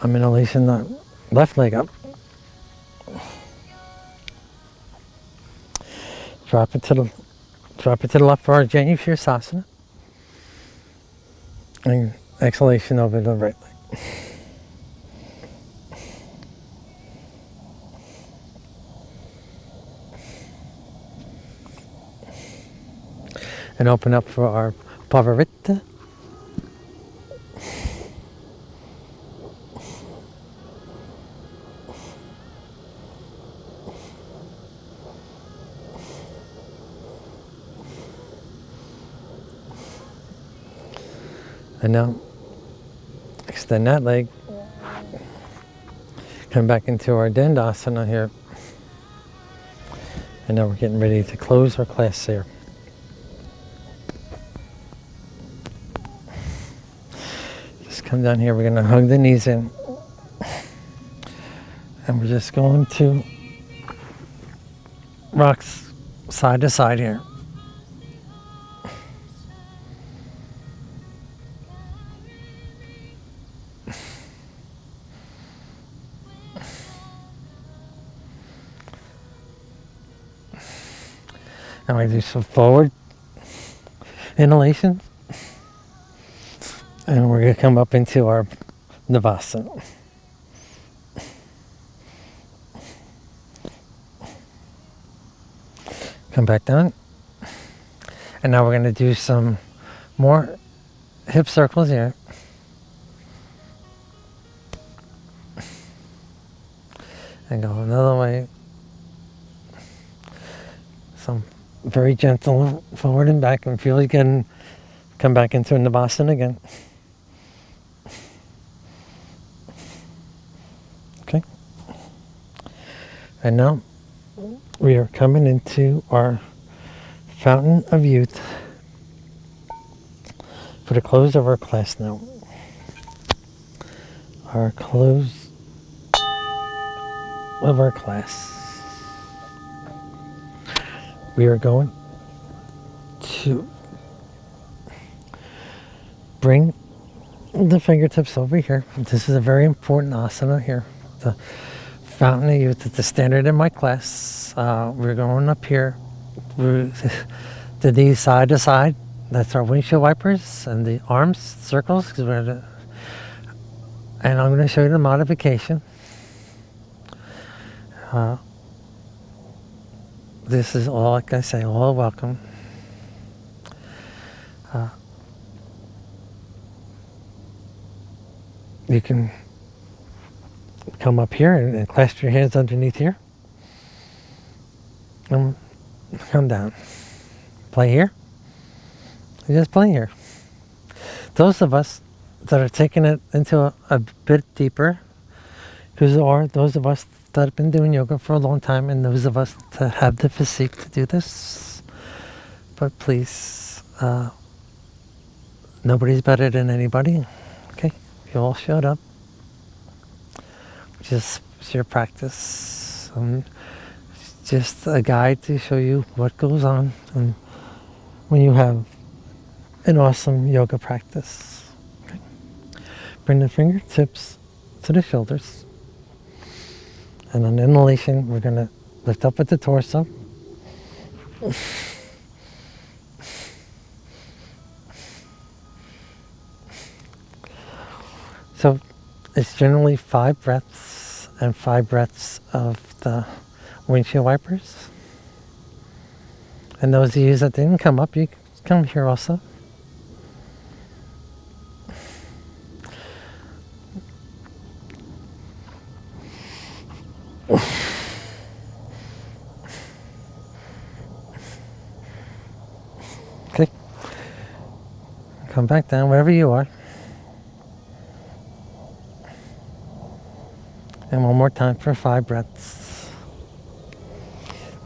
inhalation the left leg up. Drop it to the left for our Janu Sirsasana. And exhalation over the right leg. And open up for our Parivrtta. And now extend that leg. Come back into our Dandasana here. And now we're getting ready to close our class here. Come down here, we're going to hug the knees in. And we're just going to rock side to side here. And we do some forward inhalation. And we're going to come up into our Navasana. Come back down. And now we're going to do some more hip circles here. And go another way. Some very gentle forward and back. And feel you can come back into a Navasana again. Okay. And now we are coming into our Fountain of Youth for the close of our class now. Our close of our class. We are going to bring the fingertips over here. This is a very important asana here. The Fountain of Youth is the standard in my class. We're going up here. The knees side to side. That's our windshield wipers, and the arms circles. And I'm going to show you the modification. This is all, like I say, all welcome. You can come up here and clasp your hands underneath here. And come down. Play here. And just play here. Those of us that are taking it into a bit deeper, or those of us that have been doing yoga for a long time, and those of us that have the physique to do this, but please, nobody's better than anybody. Okay, you all showed up. Just it's your practice. Just a guide to show you what goes on and when you have an awesome yoga practice. Okay. Bring the fingertips to the shoulders. And on inhalation, we're going to lift up at the torso. So it's generally 5 breaths and 5 breaths of the windshield wipers. And those of you that didn't come up, you can come here also. Okay. Come back down wherever you are. And one more time for 5 breaths.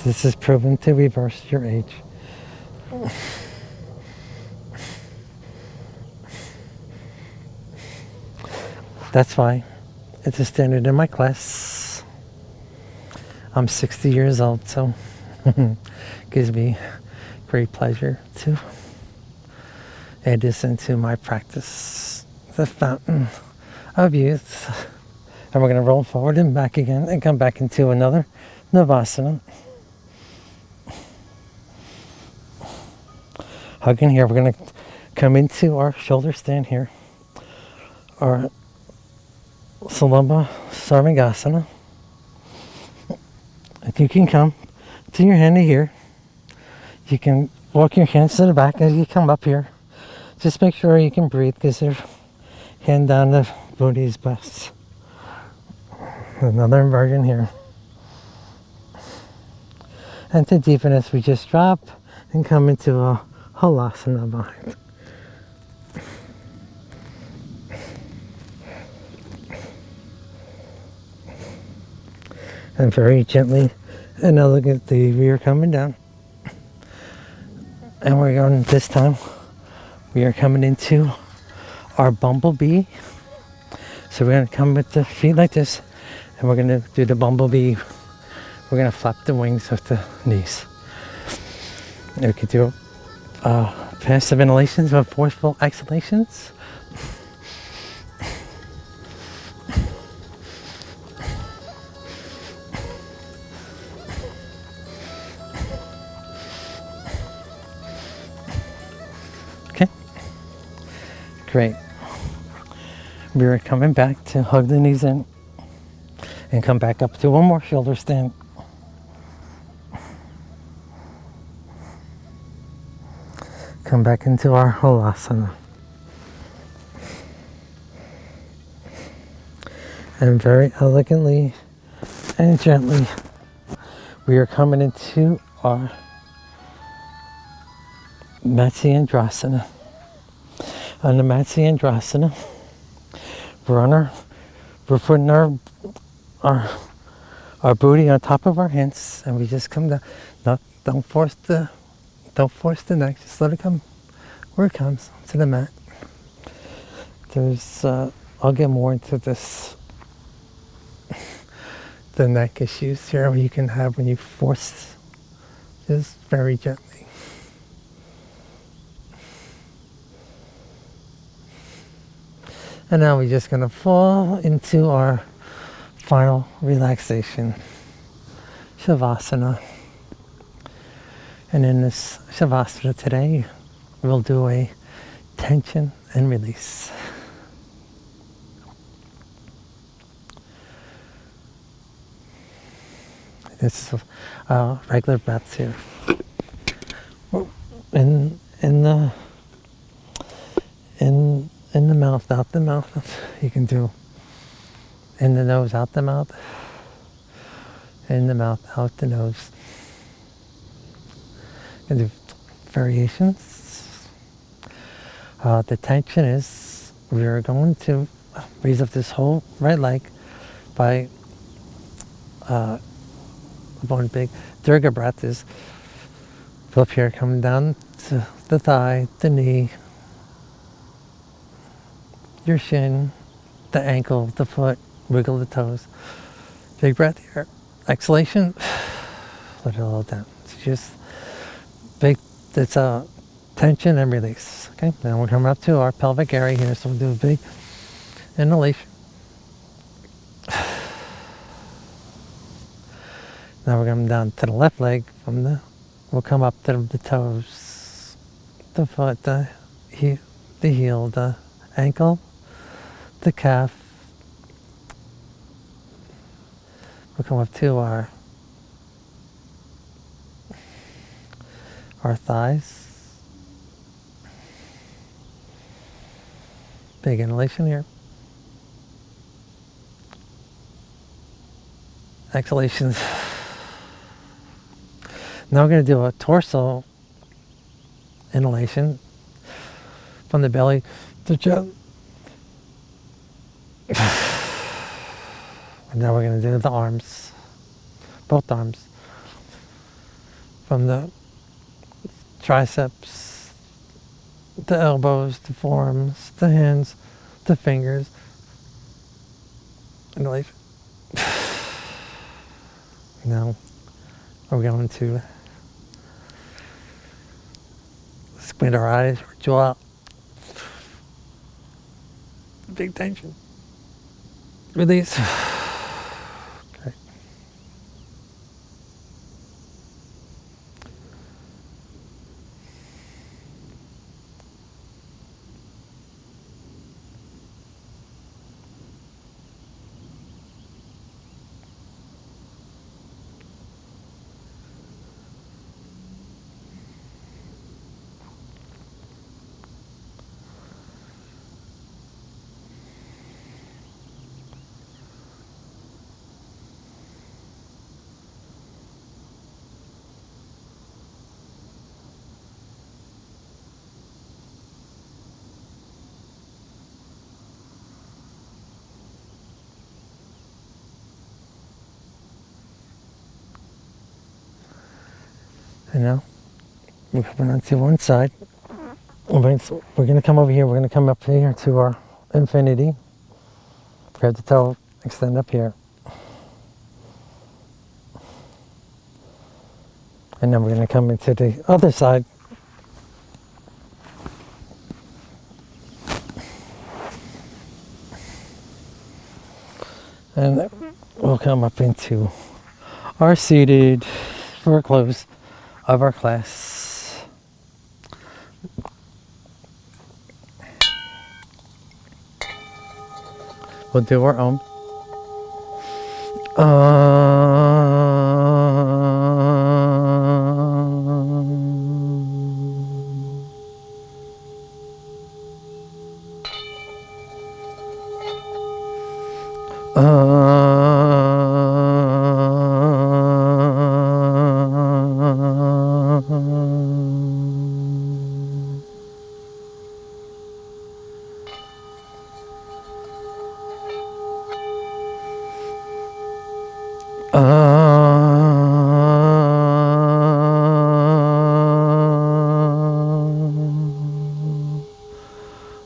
This is proven to reverse your age. That's why it's a standard in my class. I'm 60 years old, so it gives me great pleasure to add this into my practice. The fountain of youth. And we're going to roll forward and back again and come back into another Navasana. Hugging here, we're going to come into our shoulder stand here. Our Salamba Sarvangasana. If you can come to your hand here, you can walk your hands to the back as you come up here. Just make sure you can breathe because your hand down the booty is best. Another inversion here. And to deepen this, we just drop and come into a Halasana behind. And very gently and elegantly, we are coming down. And we're going this time, we are coming into our bumblebee. So we're going to come with the feet like this, and we're going to do the bumblebee. We're going to flap the wings with the knees. And we could do passive inhalations with forceful exhalations. Okay, great. We're coming back to hug the knees in and come back up to one more shoulder stand. Come back into our Halasana. And very elegantly and gently, we are coming into our Matsyendrasana. On the Matsyendrasana, we're putting our booty on top of our hands, and we just come down. Don't force the neck. Just let it come where it comes to the mat. There's I'll get more into this. The neck issues here you can have when you force, just very gently. And now we're just going to fall into our final relaxation, Shavasana. And in this Shavasana today, we'll do a tension and release. This is regular breaths here. In the mouth, out the mouth. You can do In the nose, out the mouth. In the mouth, out the nose. And do variations. The tension is we're going to raise up this whole right leg by one big Durga breath is up here, coming down to the thigh, the knee, your shin, the ankle, the foot, wiggle the toes. Big breath here. Exhalation, let it all down. It's just big, it's a tension and release. Okay, now we're coming up to our pelvic area here, so we'll do a big inhalation. Now we're coming down to the left leg from we'll come up to the toes, the foot, the heel, the ankle, the calf. We'll come up to our thighs. Big inhalation here. Exhalations. Now we're going to do a torso inhalation from the belly to chest. And now we're going to do the arms, both arms, from the triceps, the elbows, the forearms, the hands, the fingers. Inhalation. Now we're going to squint our eyes, or jaw out. Big tension. Release. Okay. And now we're coming onto one side. We're going to come over here. We're going to come up here to our infinity. Grab the toe, extend up here. And then we're going to come into the other side. And we'll come up into our seated for a close of our class. We'll do our Om.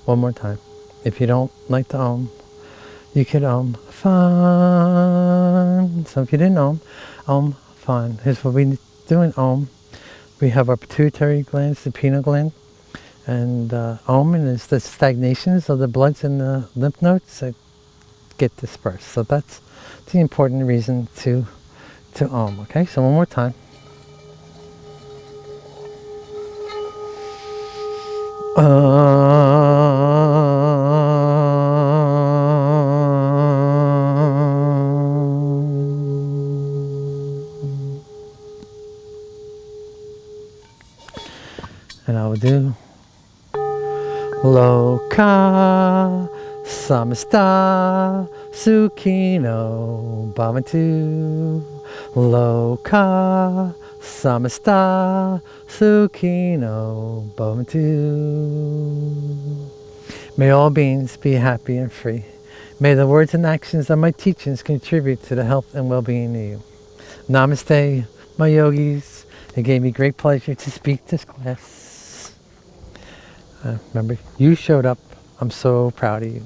One more time. If you don't like the Om, you could fun. So if you didn't Om fun. Here's what we do in Om. We have our pituitary glands, the pineal gland, and Om is the stagnations of the bloods in the lymph nodes that get dispersed. So that's the important reason to Om. Okay, so one more time. And I will do Loka Samasta Sukhino Bhavantu Loka Samasta Sukhino Bhavantu. May all beings be happy and free. May the words and actions of my teachings contribute to the health and well-being of you. Namaste, my yogis. It gave me great pleasure to speak this class. Remember, you showed up. I'm so proud of you.